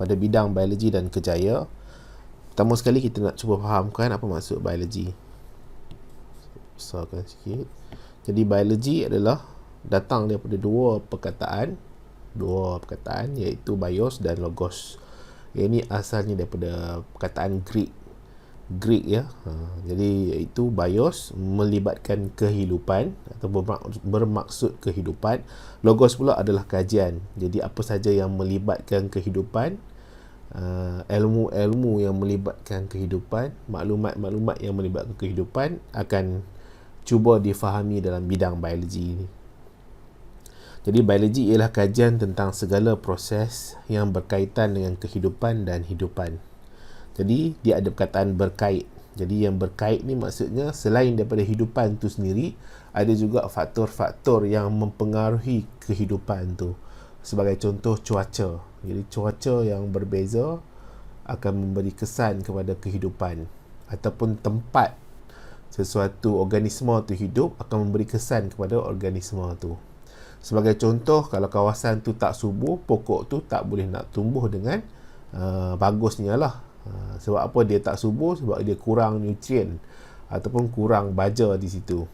pada bidang biologi dan kerjaya. Pertama sekali kita nak cuba fahamkan apa maksud biologi. Besarkan sikit. Jadi biologi adalah datang daripada dua perkataan iaitu bios dan logos. Ini asalnya daripada perkataan Greek ya. Jadi iaitu bios melibatkan kehidupan atau bermaksud kehidupan. Logos pula adalah kajian. Jadi apa saja yang melibatkan kehidupan, ilmu-ilmu yang melibatkan kehidupan, maklumat-maklumat yang melibatkan kehidupan akan cuba difahami dalam bidang biologi ini. Jadi biologi ialah kajian tentang segala proses yang berkaitan dengan kehidupan dan hidupan. Jadi dia ada perkataan berkait. Jadi yang berkait ni maksudnya selain daripada hidupan tu sendiri, ada juga faktor-faktor yang mempengaruhi kehidupan tu. Sebagai contoh cuaca. Jadi cuaca yang berbeza akan memberi kesan kepada kehidupan, ataupun tempat sesuatu organisma tu hidup akan memberi kesan kepada organisma tu. Sebagai contoh, kalau kawasan tu tak subur, pokok tu tak boleh nak tumbuh dengan bagusnya lah. Sebab apa dia tak subur? Sebab dia kurang nutrien ataupun kurang baja di situ.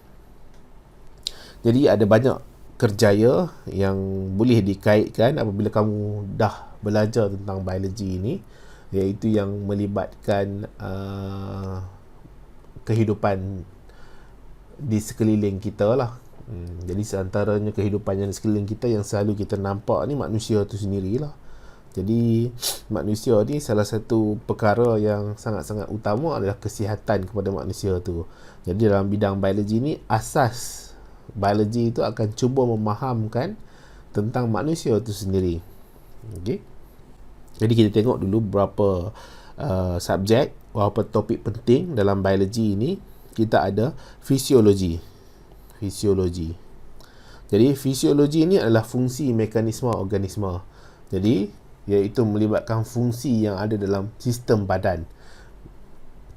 Jadi ada banyak kerjaya yang boleh dikaitkan apabila kamu dah belajar tentang biologi ini, iaitu yang melibatkan kehidupan di sekeliling kita lah. Jadi seantaranya kehidupan yang di sekeliling kita yang selalu kita nampak ni manusia tu sendirilah. Jadi manusia ni salah satu perkara yang sangat-sangat utama adalah kesihatan kepada manusia tu. Jadi dalam bidang biologi ni, asas biologi itu akan cuba memahamkan tentang manusia tu sendiri. Okay? Jadi kita tengok dulu beberapa subjek, beberapa topik penting dalam biologi ini. Kita ada fisiologi. Jadi fisiologi ini adalah fungsi mekanisme organisma. Jadi iaitu melibatkan fungsi yang ada dalam sistem badan.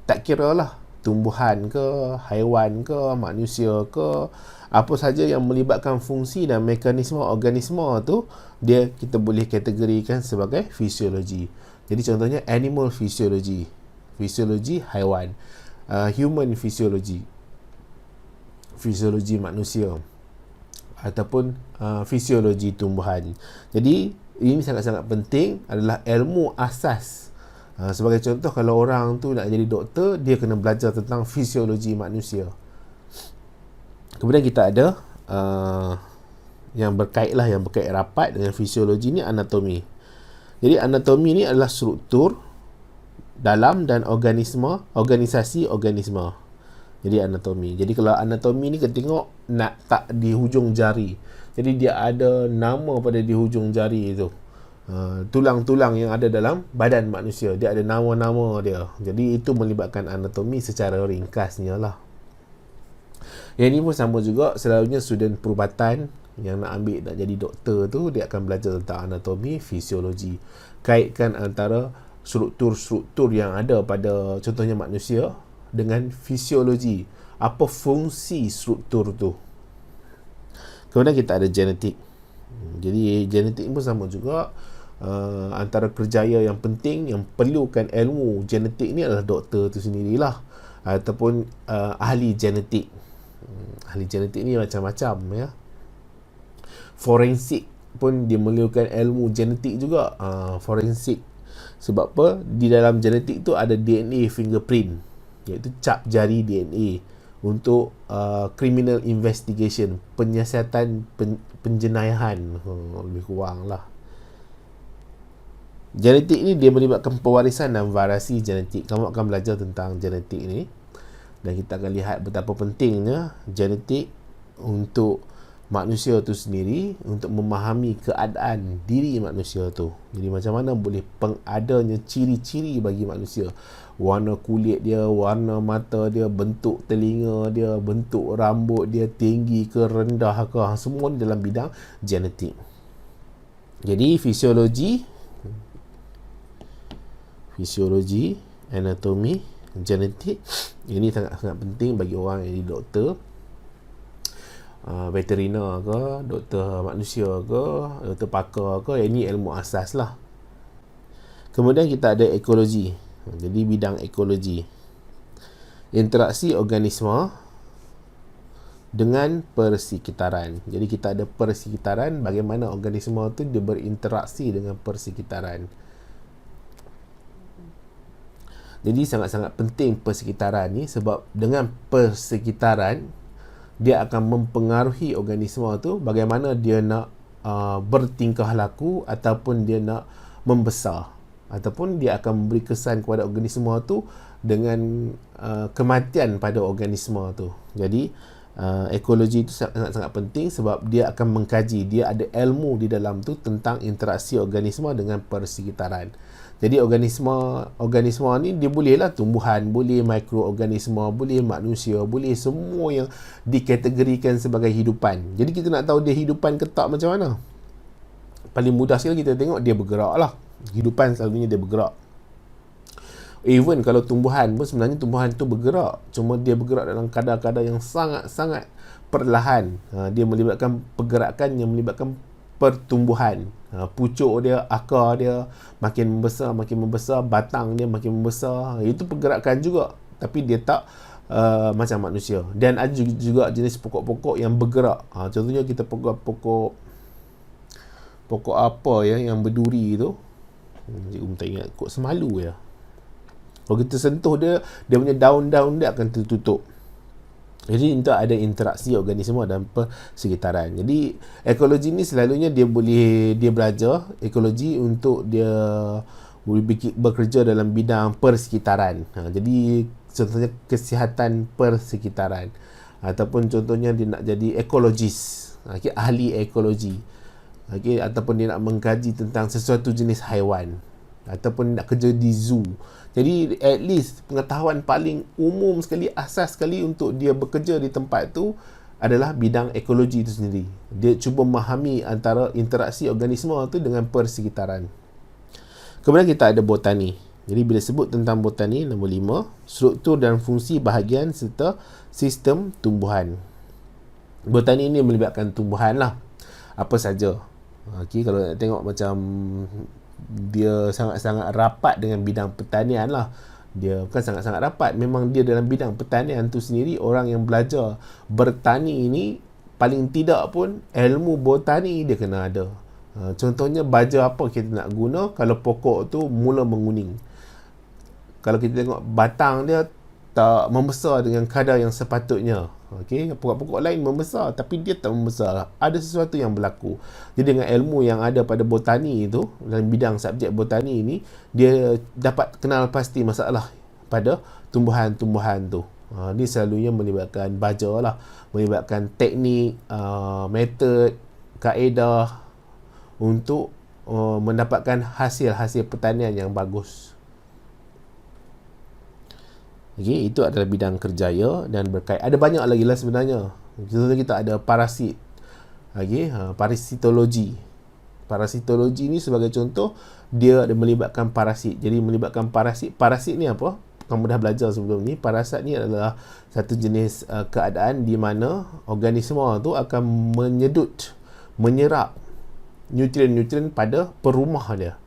Tak kira lah tumbuhan ke, haiwan ke, manusia ke, apa saja yang melibatkan fungsi dan mekanisme organisma tu, kita boleh kategorikan sebagai fisiologi. Jadi contohnya animal physiology, fisiologi haiwan, human physiology, fisiologi manusia, ataupun fisiologi tumbuhan. Jadi ini sangat-sangat penting, adalah ilmu asas. Sebagai contoh, kalau orang tu nak jadi doktor, dia kena belajar tentang fisiologi manusia. Kemudian kita ada yang berkait rapat dengan fisiologi ni, anatomi. Jadi anatomi ni adalah struktur dalam dan organisasi organisma. Jadi anatomi. Jadi kalau anatomi ni kita tengok tak di hujung jari. Jadi dia ada nama pada di hujung jari itu. Tulang-tulang yang ada dalam badan manusia, dia ada nama-nama dia. Jadi itu melibatkan anatomi secara ringkasnya lah. Yang ini pun sama juga, selalunya student perubatan yang nak jadi doktor tu, dia akan belajar tentang anatomi, fisiologi. Kaitkan antara struktur-struktur yang ada pada contohnya manusia dengan fisiologi. Apa fungsi struktur tu? Kemudian kita ada genetik. Jadi genetik pun sama juga. Antara kerjaya yang penting yang perlukan ilmu genetik ni adalah doktor tu sendirilah, ataupun ahli genetik. Ahli genetik ni macam-macam ya. Forensik pun dia memerlukan ilmu genetik juga. Forensik sebab apa? Di dalam genetik tu ada DNA fingerprint, iaitu cap jari DNA untuk criminal investigation, penyiasatan penjenayhan, lebih kurang lah. Genetik ni dia melibatkan pewarisan dan variasi genetik. Kamu akan belajar tentang genetik ni, dan kita akan lihat betapa pentingnya genetik untuk manusia tu sendiri, untuk memahami keadaan diri manusia tu. Jadi macam mana boleh pengadanya ciri-ciri bagi manusia, warna kulit dia, warna mata dia, bentuk telinga dia, bentuk rambut dia, tinggi ke rendah ke, semua dalam bidang genetik. Jadi fisiologi, anatomi, genetik, ini sangat-sangat penting bagi orang yang jadi doktor, veterina ke, doktor manusia ke, doktor pakar ke. Ini ilmu asas lah. Kemudian kita ada ekologi. Jadi bidang ekologi, interaksi organisme dengan persekitaran. Jadi kita ada persekitaran, bagaimana organisme tu dia berinteraksi dengan persekitaran. Jadi sangat-sangat penting persekitaran ni, sebab dengan persekitaran dia akan mempengaruhi organisme tu bagaimana dia nak bertingkah laku ataupun dia nak membesar, ataupun dia akan memberi kesan kepada organisme tu dengan kematian pada organisme tu. Jadi ekologi itu sangat-sangat penting sebab dia akan mengkaji, dia ada ilmu di dalam tu tentang interaksi organisme dengan persekitaran. Jadi organisme ni dia bolehlah tumbuhan, boleh mikroorganisme, boleh manusia, boleh semua yang dikategorikan sebagai hidupan. Jadi kita nak tahu dia hidupan ke tak macam mana? Paling mudah sekali kita tengok dia bergerak lah. Hidupan selalunya dia bergerak. Even kalau tumbuhan pun sebenarnya tumbuhan tu bergerak, cuma dia bergerak dalam kadar-kadar yang sangat-sangat perlahan. Dia melibatkan pergerakan yang melibatkan pertumbuhan. Pucuk dia, akar dia makin membesar, batang dia makin membesar. Itu pergerakan juga, tapi dia tak macam manusia. Dan ada juga jenis pokok-pokok yang bergerak. Contohnya kita pokok apa ya yang berduri tu, cikgu tak ingat, kok semalu ya. Kalau kita sentuh dia punya daun-daun dia akan tertutup. Jadi untuk ada interaksi organisme dan persekitaran. Jadi ekologi ni selalunya dia belajar ekologi untuk dia bekerja dalam bidang persekitaran. Jadi contohnya kesihatan persekitaran, ataupun contohnya dia nak jadi ekologis, ahli ekologi, ataupun dia nak mengkaji tentang sesuatu jenis haiwan, ataupun nak kerja di zoo. Jadi at least pengetahuan paling umum sekali, asas sekali untuk dia bekerja di tempat tu adalah bidang ekologi itu sendiri. Dia cuba memahami antara interaksi organisme tu dengan persekitaran. Kemudian kita ada botani. Jadi bila sebut tentang botani, nombor 5, struktur dan fungsi bahagian serta sistem tumbuhan. Botani ni melibatkan tumbuhan lah, apa saja. Kalau nak tengok macam dia sangat-sangat rapat dengan bidang pertanian lah. Dia bukan sangat-sangat rapat, memang dia dalam bidang pertanian tu sendiri. Orang yang belajar bertani ni paling tidak pun ilmu botani dia kena ada. Contohnya baja apa kita nak guna kalau pokok tu mula menguning. Kalau kita tengok batang dia tak membesar dengan kadar yang sepatutnya. Pokok-pokok lain membesar tapi dia tak membesar. Ada sesuatu yang berlaku. Jadi dengan ilmu yang ada pada botani itu, dalam bidang subjek botani ini, dia dapat kenal pasti masalah pada tumbuhan-tumbuhan tu. Ini selalunya melibatkan baja lah, melibatkan teknik, metod, kaedah untuk mendapatkan hasil-hasil pertanian yang bagus. Itu adalah bidang kerjaya dan berkait. Ada banyak lagi lah sebenarnya. Contohnya kita ada parasit. Parasitologi. Parasitologi ni sebagai contoh, dia ada melibatkan parasit. Jadi melibatkan parasit. Parasit ni apa? Kamu dah belajar sebelum ni. Parasit ni adalah satu jenis keadaan di mana organisme tu akan menyerap nutrien-nutrien pada perumah dia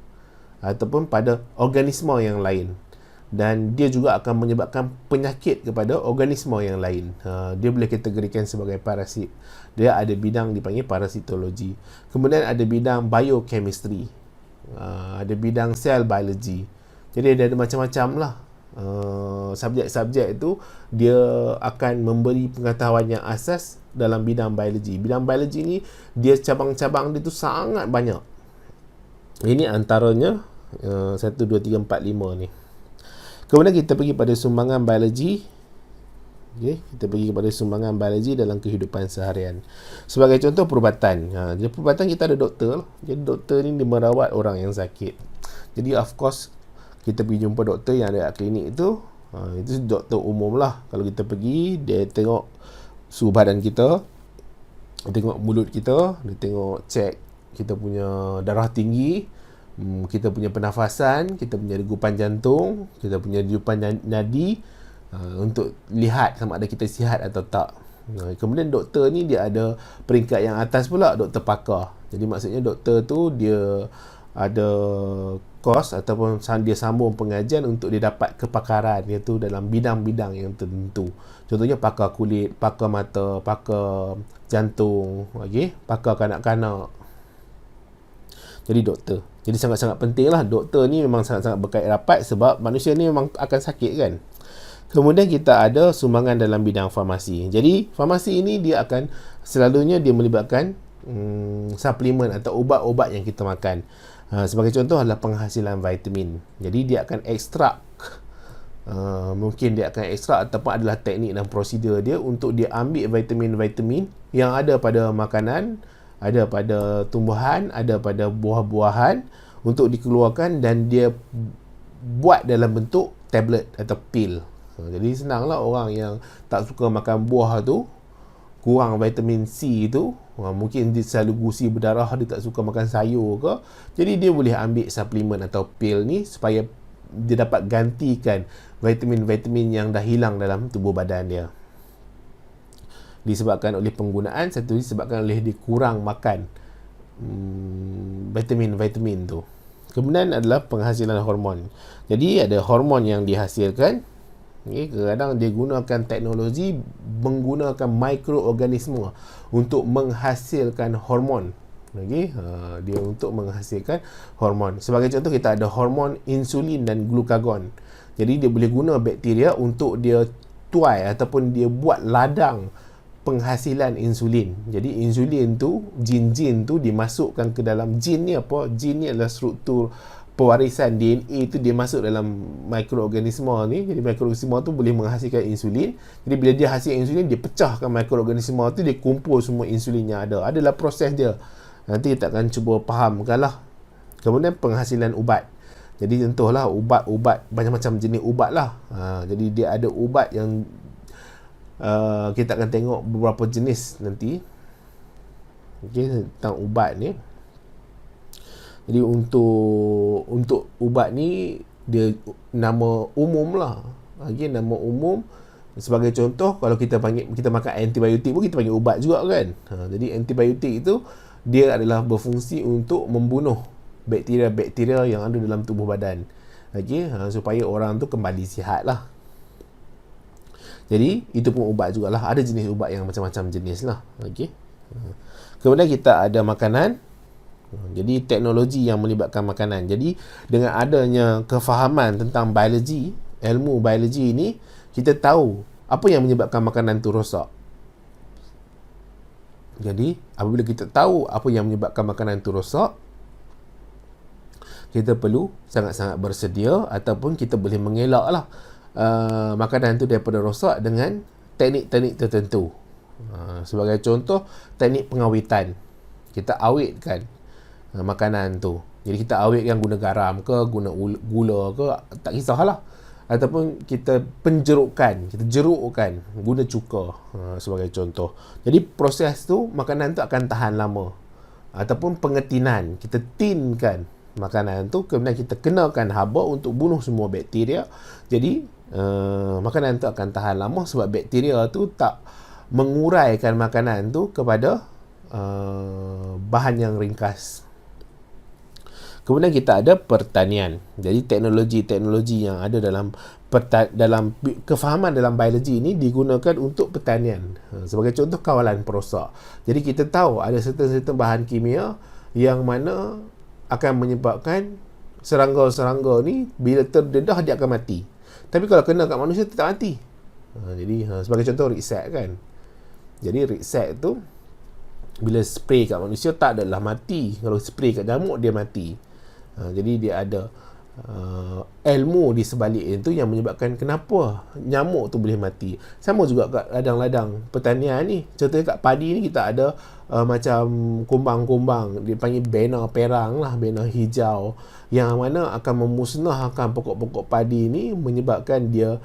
ataupun pada organisme yang lain. Dan dia juga akan menyebabkan penyakit kepada organisme yang lain. Dia boleh kategorikan sebagai parasit. Dia ada bidang dipanggil parasitologi. Kemudian ada bidang biochemistry. Ada bidang cell biology. Jadi ada macam-macam lah. Subjek-subjek itu dia akan memberi pengetahuan yang asas dalam bidang biologi. Bidang biologi ni dia cabang-cabang dia tu sangat banyak. Ini antaranya 1, 2, 3, 4, 5 ni. Kemudian kita pergi pada sumbangan biologi. Kita pergi kepada sumbangan biologi dalam kehidupan seharian. Sebagai contoh perubatan. Jadi perubatan kita ada doktor. Jadi doktor ni dia merawat orang yang sakit. Jadi of course kita pergi jumpa doktor yang ada kat klinik itu. Itu doktor umum lah. Kalau kita pergi, dia tengok suhu badan kita, dia tengok mulut kita, dia tengok cek kita punya darah tinggi, kita punya pernafasan, kita punya degupan jantung, kita punya degupan nadi, untuk lihat sama ada kita sihat atau tak. Kemudian doktor ni dia ada peringkat yang atas pula, doktor pakar. Jadi maksudnya doktor tu dia ada kos ataupun dia sambung pengajian untuk dia dapat kepakaran, iaitu dalam bidang-bidang yang tertentu. Contohnya pakar kulit, pakar mata, pakar jantung, pakar kanak-kanak. Jadi doktor. Jadi sangat-sangat penting lah. Doktor ni memang sangat-sangat berkait rapat sebab manusia ni memang akan sakit kan. Kemudian kita ada sumbangan dalam bidang farmasi. Jadi farmasi ini dia akan selalunya dia melibatkan suplemen atau ubat-ubat yang kita makan. Sebagai contoh adalah penghasilan vitamin. Jadi dia akan ekstrak, mungkin dia akan ekstrak ataupun adalah teknik dan prosedur dia untuk dia ambil vitamin-vitamin yang ada pada makanan, ada pada tumbuhan, ada pada buah-buahan untuk dikeluarkan dan dia buat dalam bentuk tablet atau pil. Jadi senanglah orang yang tak suka makan buah tu, kurang vitamin C tu, mungkin dia selalu gusi berdarah, dia tak suka makan sayur ke, jadi dia boleh ambil suplemen atau pil ni supaya dia dapat gantikan vitamin-vitamin yang dah hilang dalam tubuh badan dia. Disebabkan oleh penggunaan, satu disebabkan oleh dia kurang makan vitamin-vitamin tu. Kemudian adalah penghasilan hormon. Jadi ada hormon yang dihasilkan. Kadang-kadang dia gunakan teknologi menggunakan mikroorganisme untuk menghasilkan hormon. Dia untuk menghasilkan hormon. Sebagai contoh, kita ada hormon insulin dan glukagon. Jadi dia boleh guna bakteria untuk dia tuai ataupun dia buat ladang penghasilan insulin. Jadi insulin tu, jin-jin tu dimasukkan ke dalam jin ni apa? Jin ni adalah struktur pewarisan DNA tu, dia masuk dalam mikroorganisme ni. Jadi mikroorganisme tu boleh menghasilkan insulin. Jadi bila dia hasil insulin, dia pecahkan mikroorganisme tu, dia kumpul semua insulin yang ada. Adalah proses dia. Nanti kita akan cuba fahamkan lah. Kemudian penghasilan ubat. Jadi contohlah ubat-ubat, banyak macam jenis ubat lah. Jadi dia ada ubat yang kita akan tengok beberapa jenis nanti. Tentang ubat ni. Jadi untuk ubat ni dia nama umum lah. Nama umum sebagai contoh, kalau kita makan antibiotik pun kita panggil ubat juga kan. Jadi antibiotik itu dia adalah berfungsi untuk membunuh bakteria-bakteria yang ada dalam tubuh badan. Supaya orang tu kembali sihat lah. Jadi itu pun ubat jugalah. Ada jenis ubat yang macam-macam jenis lah. Kemudian kita ada makanan. Jadi teknologi yang melibatkan makanan. Jadi dengan adanya kefahaman tentang biologi, ilmu biologi ini, kita tahu apa yang menyebabkan makanan tu rosak. Jadi apabila kita tahu apa yang menyebabkan makanan tu rosak, kita perlu sangat-sangat bersedia ataupun kita boleh mengelaklah makanan tu daripada rosak dengan teknik-teknik tertentu. Sebagai contoh, teknik pengawitan. Kita awetkan makanan tu. Jadi kita awetkan guna garam ke, guna gula ke, tak kisahlah. Ataupun kita penjerukan, kita jerukkan guna cuka sebagai contoh. Jadi proses tu, makanan tu akan tahan lama. Ataupun pengetinan, kita tinkan makanan tu, kemudian kita kenakan haba untuk bunuh semua bakteria. Jadi makanan tu akan tahan lama sebab bakteria tu tak menguraikan makanan tu kepada bahan yang ringkas. Kemudian kita ada pertanian. Jadi teknologi-teknologi yang ada dalam kefahaman dalam biologi ini digunakan untuk pertanian. Sebagai contoh, kawalan perosak. Jadi kita tahu ada certain bahan kimia yang mana akan menyebabkan serangga-serangga ni bila terdedah dia akan mati. Tapi kalau kena kat manusia tak mati. Jadi sebagai contoh Riksek kan. Jadi Riksek tu bila spray kat manusia tak adalah mati. Kalau spray kat nyamuk dia mati. Jadi dia ada ilmu di sebalik itu yang menyebabkan kenapa nyamuk tu boleh mati. Sama juga kat ladang-ladang pertanian ni. Contohnya kat padi ni kita ada macam kumbang-kumbang, dia panggil bena perang lah, bena hijau, yang mana akan memusnahkan pokok-pokok padi ni, menyebabkan dia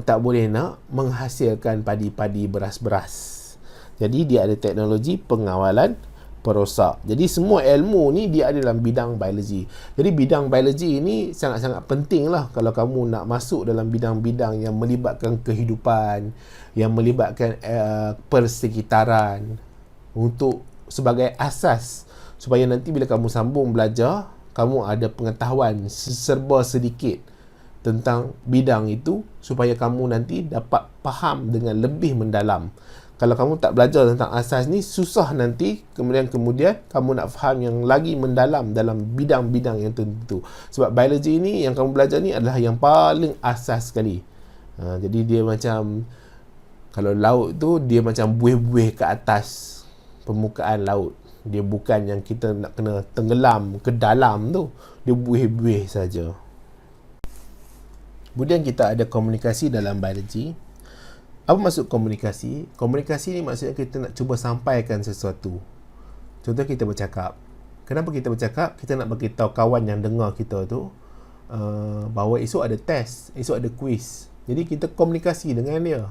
tak boleh nak menghasilkan padi-padi beras-beras. Jadi dia ada teknologi pengawalan perosak. Jadi semua ilmu ni dia ada dalam bidang biologi. Jadi bidang biologi ini sangat-sangat penting lah kalau kamu nak masuk dalam bidang-bidang yang melibatkan kehidupan, yang melibatkan persekitaran, untuk sebagai asas supaya nanti bila kamu sambung belajar, kamu ada pengetahuan serba sedikit tentang bidang itu, supaya kamu nanti dapat faham dengan lebih mendalam. Kalau kamu tak belajar tentang asas ni, susah nanti kemudian kamu nak faham yang lagi mendalam dalam bidang-bidang yang tertentu. Sebab biologi ni yang kamu belajar ni adalah yang paling asas sekali. Jadi dia macam, kalau laut tu dia macam buih-buih ke atas permukaan laut. Dia bukan yang kita nak kena tenggelam ke dalam tu. Dia buih-buih saja. Kemudian kita ada komunikasi dalam biologi. Apa maksud komunikasi? Komunikasi ni maksudnya kita nak cuba sampaikan sesuatu. Contoh kita bercakap. Kenapa kita bercakap? Kita nak bagi tahu kawan yang dengar kita tu bahawa esok ada test, esok ada quiz. Jadi kita komunikasi dengan dia.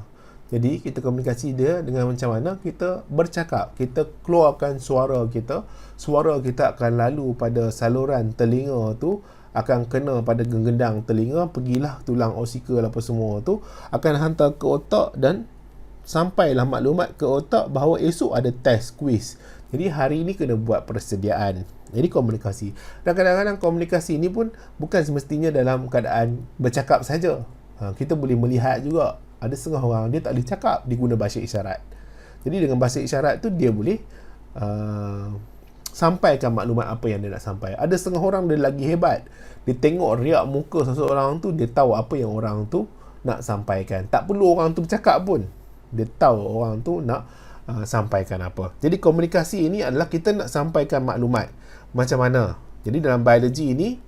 Jadi kita komunikasi dia dengan macam mana kita bercakap. Kita keluarkan suara kita. Suara kita akan lalu pada saluran telinga tu, akan kena pada genggendang telinga, pergilah tulang osikal apa semua tu, akan hantar ke otak dan sampailah maklumat ke otak bahawa esok ada test quiz. Jadi hari ni kena buat persediaan. Jadi komunikasi. Dan kadang-kadang komunikasi ni pun bukan semestinya dalam keadaan bercakap saja. Kita boleh melihat juga. Ada setengah orang dia tak boleh cakap, dia guna bahasa isyarat. Jadi dengan bahasa isyarat tu dia boleh sampaikan maklumat apa yang dia nak sampaikan. Ada setengah orang dia lagi hebat. Dia tengok riak muka seseorang tu, dia tahu apa yang orang tu nak sampaikan. Tak perlu orang tu bercakap pun. Dia tahu orang tu nak sampaikan apa. Jadi komunikasi ini adalah kita nak sampaikan maklumat. Macam mana? Jadi dalam biologi ini,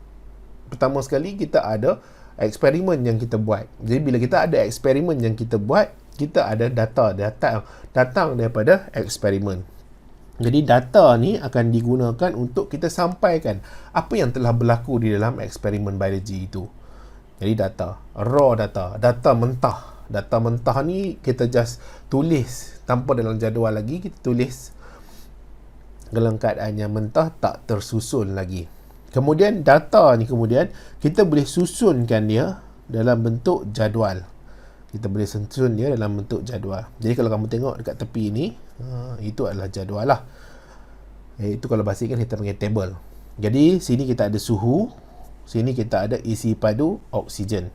pertama sekali kita ada eksperimen yang kita buat. Jadi bila kita ada eksperimen yang kita buat, kita ada data datang daripada eksperimen. Jadi data ni akan digunakan untuk kita sampaikan apa yang telah berlaku di dalam eksperimen biologi itu. Jadi data, raw data, data mentah. Data mentah ni kita just tulis tanpa dalam jadual lagi, kita tulis dalam keadaan yang mentah, tak tersusun lagi. Kemudian data ni kemudian kita boleh susunkan dia dalam bentuk jadual. Kita boleh susun dia dalam bentuk jadual. Jadi kalau kamu tengok dekat tepi ni, itu adalah jadual lah. Itu kalau bahasa Inggeris kita panggil table. Jadi sini kita ada suhu, sini kita ada isi padu oksigen.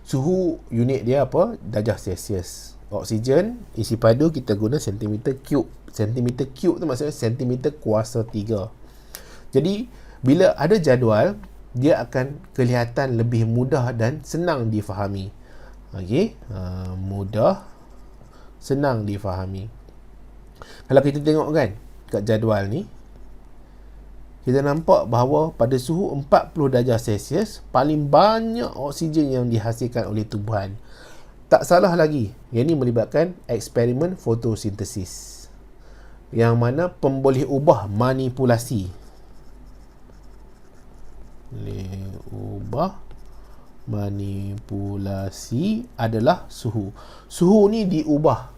Suhu unit dia apa? Darjah Celsius. Oksigen, isi padu kita guna sentimeter cube. Sentimeter cube tu maksudnya sentimeter kuasa 3. Jadi bila ada jadual, dia akan kelihatan lebih mudah dan senang difahami. Okey, mudah, senang difahami. Kalau kita tengok kan kat jadual ni, kita nampak bahawa pada suhu 40 darjah Celsius paling banyak oksigen yang dihasilkan oleh tumbuhan. Tak salah lagi, yang ini melibatkan eksperimen fotosintesis, yang mana pemboleh ubah manipulasi. Manipulasi adalah suhu. Suhu ni diubah.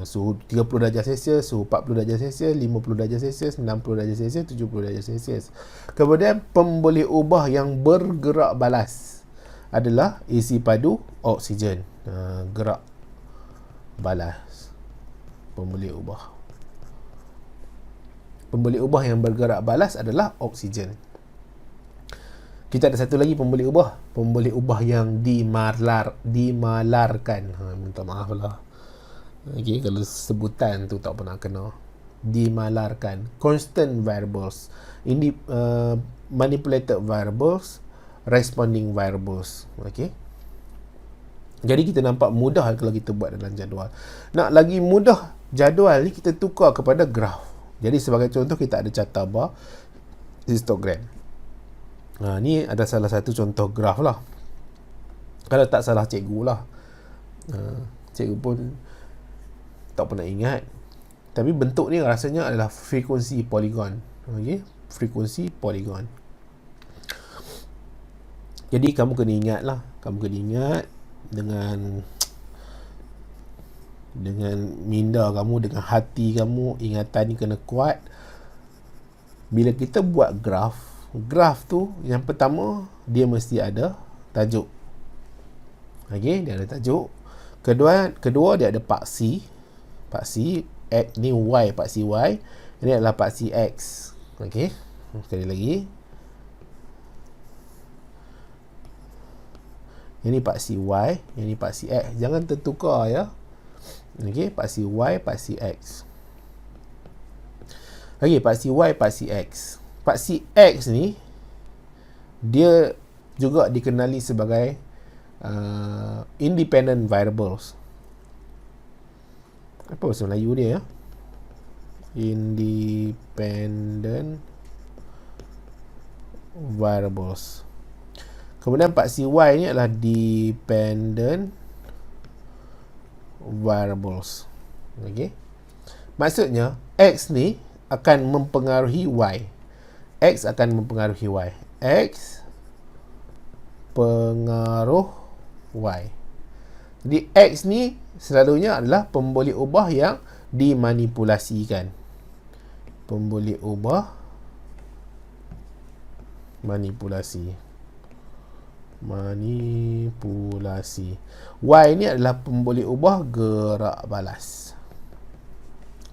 Suhu 30 darjah Celsius, suhu 40 darjah Celsius, 50 darjah Celsius, 60 darjah Celsius, 70 darjah Celsius. Kemudian pemboleh ubah yang bergerak balas adalah isi padu oksigen. Gerak balas. Pemboleh ubah. Pemboleh ubah yang bergerak balas adalah oksigen. Kita ada satu lagi pemboleh ubah. Pemboleh ubah yang dimalarkan. Minta maaf lah. Okay, kalau sebutan tu tak pernah kena. Dimalarkan. Constant variables. Ini manipulated variables, responding variables. Okay. Jadi kita nampak mudah kalau kita buat dalam jadual. Nak lagi mudah jadual ni, kita tukar kepada graf. Jadi sebagai contoh kita ada carta bar, histogram. Ni ada salah satu contoh graf lah. Kalau tak salah cikgu lah. Cikgu pun tak pernah ingat. Tapi bentuk ni rasanya adalah frekuensi poligon. Okay? Frekuensi poligon. Jadi kamu kena ingat lah. Kamu kena ingat dengan minda kamu, dengan hati kamu. Ingatan ni kena kuat. Bila kita buat graf tu yang pertama dia mesti ada tajuk. Okey, dia ada tajuk. Kedua dia ada paksi. Paksi X ni Y, paksi Y. Ini adalah paksi X. Okey. Sekali lagi. Yang ni paksi Y, yang ni paksi X. Jangan tertukar ya. Okey, paksi Y, paksi X. Okey, paksi Y, paksi X. Paksi X ni dia juga dikenali sebagai independent variables. Apa bahasa Melayu dia ya? Independent variables. Kemudian paksi Y ni adalah dependent variables. Okey. Maksudnya X ni akan mempengaruhi Y. X akan mempengaruhi Y. X pengaruh Y. Jadi X ni selalunya adalah pemboleh ubah yang dimanipulasikan. Pemboleh ubah manipulasi. Y ni adalah pemboleh ubah gerak balas.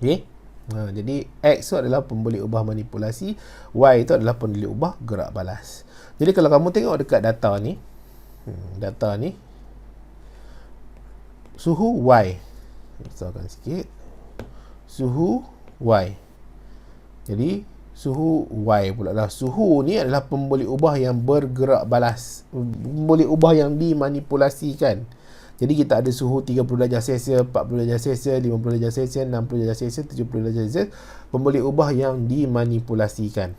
Okey. Jadi X tu adalah pemboleh ubah manipulasi, Y itu adalah pemboleh ubah gerak balas. Jadi kalau kamu tengok dekat data ni, suhu Y. Besarkan sikit. Suhu Y. Jadi suhu Y pula lah. Suhu ni adalah pemboleh ubah yang bergerak balas. Pemboleh ubah yang dimanipulasikan. Jadi kita ada suhu 30 darjah Celsius, 40 darjah Celsius, 50 darjah Celsius, 60 darjah Celsius, 70 darjah Celsius. Pemboleh ubah yang dimanipulasikan.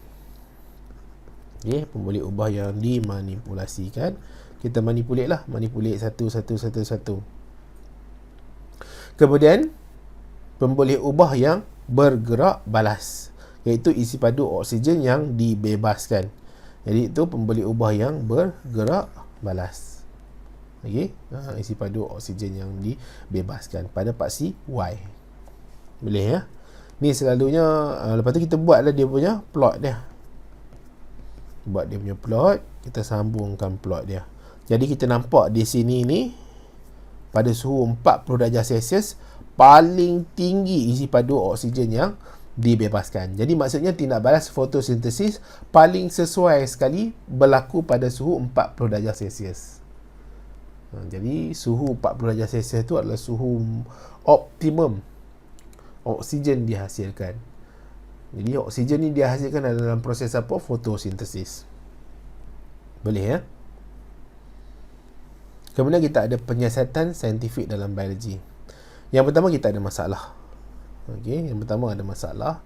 Okay, pemboleh ubah yang dimanipulasikan. Kita manipulate lah. Manipulate satu. Kemudian, pemboleh ubah yang bergerak balas, iaitu isi padu oksigen yang dibebaskan. Jadi itu pemboleh ubah yang bergerak balas. Okey, isi padu oksigen yang dibebaskan pada paksi Y. Boleh ya? Ni selalunya lepas tu kita buatlah dia punya plot dia. Buat dia punya plot, kita sambungkan plot dia. Jadi kita nampak di sini ni pada suhu 40 darjah Celsius paling tinggi isi padu oksigen yang dibebaskan. Jadi maksudnya tindak balas fotosintesis paling sesuai sekali berlaku pada suhu 40 darjah Celsius. Jadi suhu 40 darjah Celsius itu adalah suhu optimum oksigen dihasilkan. Jadi oksigen ni dihasilkan dalam proses apa? Fotosintesis. Boleh ya? Kemudian kita ada penyiasatan saintifik dalam biologi. Yang pertama kita ada masalah. Okey, yang pertama ada masalah.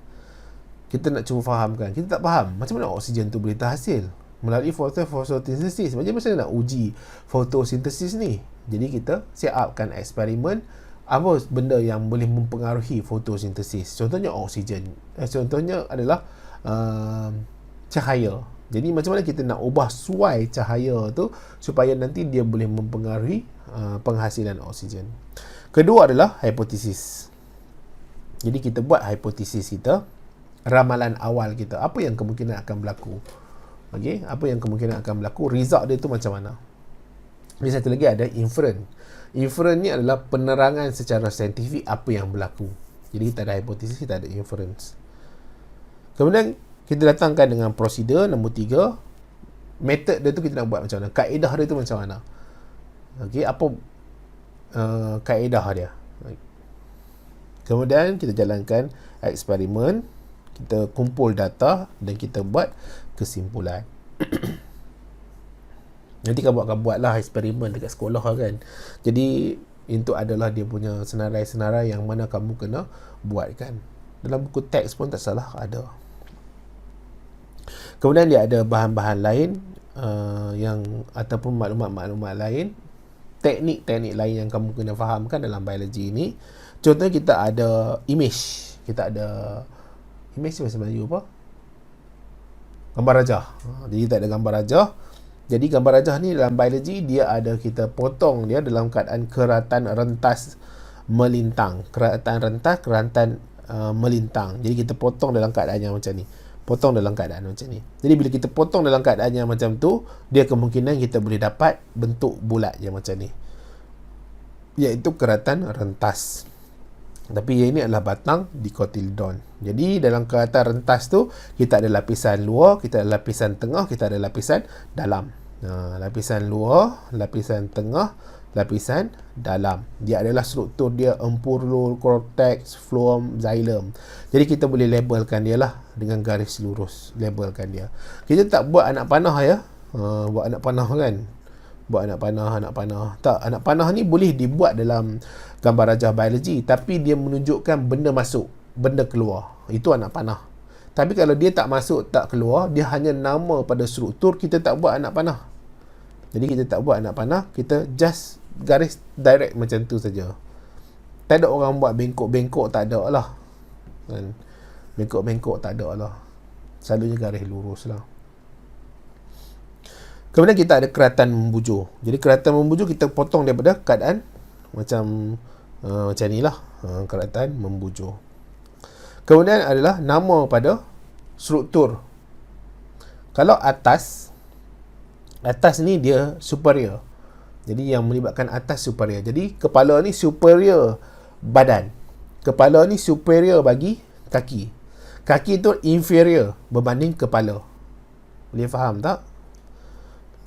Kita nak cuba fahamkan. Kita tak faham macam mana oksigen tu boleh terhasil melalui fotosintesis. Macam mana nak uji fotosintesis ni? Jadi kita set upkan eksperimen apa benda yang boleh mempengaruhi fotosintesis. Contohnya oksigen. Contohnya adalah cahaya. Jadi macam mana kita nak ubah suai cahaya tu supaya nanti dia boleh mempengaruhi penghasilan oksigen. Kedua adalah hipotesis. Jadi kita buat hipotesis kita, ramalan awal kita, apa yang kemungkinan akan berlaku. Okey, apa yang kemungkinan akan berlaku, result dia tu macam mana. Jadi satu lagi ada inference. Inference ni adalah penerangan secara saintifik apa yang berlaku. Jadi kita ada hipotesis, kita ada inference. Kemudian kita datangkan dengan prosedur nombor 3. Method dia tu kita nak buat macam mana, kaedah dia tu macam mana. Okey, apa kaedah dia. Kemudian kita jalankan eksperimen, kita kumpul data dan kita buat kesimpulan. Nanti kamu akan buatlah eksperimen dekat sekolah kan. Jadi itu adalah dia punya senarai-senarai yang mana kamu kena buatkan. Dalam buku teks pun tak salah ada. Kemudian dia ada bahan-bahan lain yang ataupun maklumat-maklumat lain, teknik-teknik lain yang kamu kena fahamkan dalam biologi ini. Contohnya kita ada image. Kita ada image bahasa Melayu apa? Gambar rajah. Jadi kita ada gambar rajah. Jadi gambar rajah ni dalam biologi dia ada, kita potong dia dalam keadaan keratan rentas melintang. Keratan rentas, keratan melintang. Jadi kita potong dalam keadaan yang macam ni. Potong dalam keadaan macam ni. Jadi bila kita potong dalam keadaan yang macam tu, dia kemungkinan kita boleh dapat bentuk bulat yang macam ni, iaitu keratan rentas. Tapi yang ini adalah batang dicotyledon. Jadi dalam keratan rentas tu kita ada lapisan luar, kita ada lapisan tengah, kita ada lapisan dalam. Lapisan luar, lapisan tengah, lapisan dalam. Dia adalah struktur dia empurul, cortex, phloem, xylem. Jadi kita boleh labelkan dia lah dengan garis lurus, labelkan dia. Kita tak buat anak panah ya. Buat anak panah kan. Buat anak panah. Tak, anak panah ni boleh dibuat dalam gambar rajah biologi, tapi dia menunjukkan benda masuk, benda keluar. Itu anak panah. Tapi kalau dia tak masuk, tak keluar, dia hanya nama pada struktur, kita tak buat anak panah. Jadi kita tak buat anak panah, kita just garis direct macam tu saja. Tak ada orang buat bengkok-bengkok, tak ada lah. Kan? Bengkok-bengkok tak ada lah. Selalunya garis lurus lah. Kemudian kita ada keratan membujur. Jadi keratan membujur kita potong daripada keadaan macam ni lah. Keratan membujur. Kemudian adalah nama pada struktur. Kalau atas ni dia superior. Jadi yang melibatkan atas superior. Jadi kepala ni superior badan. Kepala ni superior bagi kaki. Kaki tu inferior berbanding kepala. Boleh faham tak?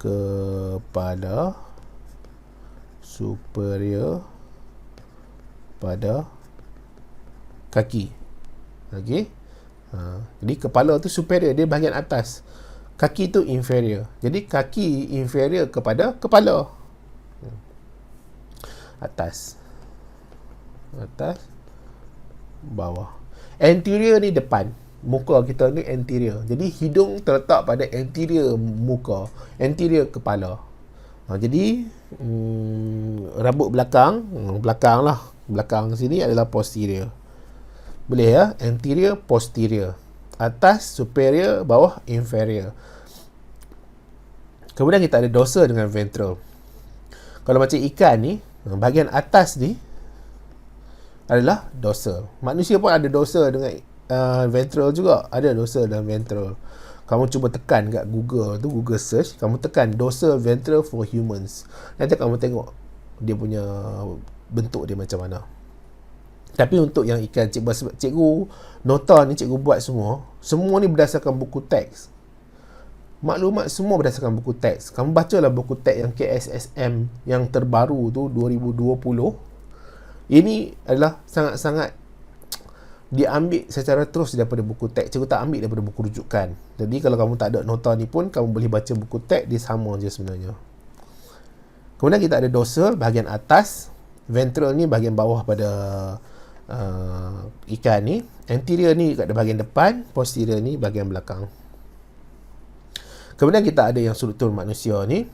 Kepala superior pada kaki. Okey. Jadi kepala tu superior, dia bahagian atas. Kaki tu inferior. Jadi kaki inferior kepada kepala. Atas, bawah. Anterior ni depan. Muka kita ni anterior. Jadi hidung terletak pada anterior muka, anterior kepala. Jadi rambut belakang lah. Belakang sini adalah posterior. Boleh ya? Anterior, posterior. Atas, superior, bawah, inferior. Kemudian kita ada dorsal dengan ventral. Kalau macam ikan ni, bahagian atas ni adalah dorsal. Manusia pun ada dorsal dengan ventral juga. Ada dorsal dan ventral. Kamu cuba tekan kat Google tu, Google search, kamu tekan dorsal ventral for humans. Nanti kamu tengok dia punya bentuk dia macam mana. Tapi untuk yang ikan, cikgu nota ni cikgu buat semua ni berdasarkan buku teks. Maklumat semua berdasarkan buku teks. Kamu bacalah buku teks yang KSSM yang terbaru tu 2020. Ini adalah sangat-sangat diambil secara terus daripada buku teks. Cikgu tak ambil daripada buku rujukan. Jadi kalau kamu tak ada nota ni pun, kamu boleh baca buku teks, dia sama je sebenarnya. Kemudian kita ada dorsal bahagian atas, ventral ni bahagian bawah pada ikan ni, anterior ni kat bahagian depan, posterior ni bahagian belakang. Kemudian kita ada yang struktur manusia ni.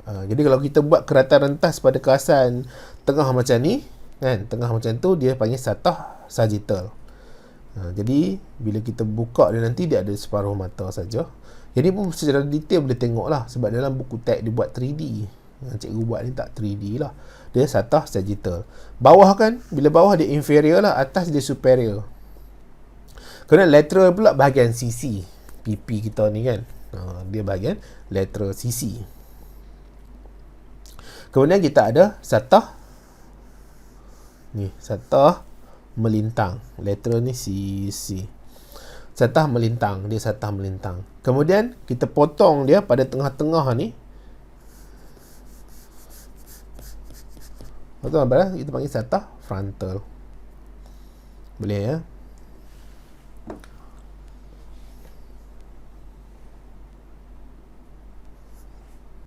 Jadi kalau kita buat keratan rentas pada kerasan tengah macam ni kan, tengah macam tu, dia panggil satah sagittal. Jadi bila kita buka dia nanti, dia ada separuh mata saja. Jadi pun secara detail boleh tengok lah, sebab dalam buku teks dia buat 3D. Cikgu buat ni tak 3D lah. Dia satah sagittal. Bawah kan, bila bawah dia inferior lah, atas dia superior. Kemudian lateral pula bahagian sisi. Pipi kita ni kan, dia bahagian lateral sisi. Kemudian kita ada satah ni, satah melintang. Lateral ni sisi. Satah melintang, dia satah melintang. Kemudian kita potong dia pada tengah-tengah ni. Betul, kita panggil satah frontal. Boleh ya?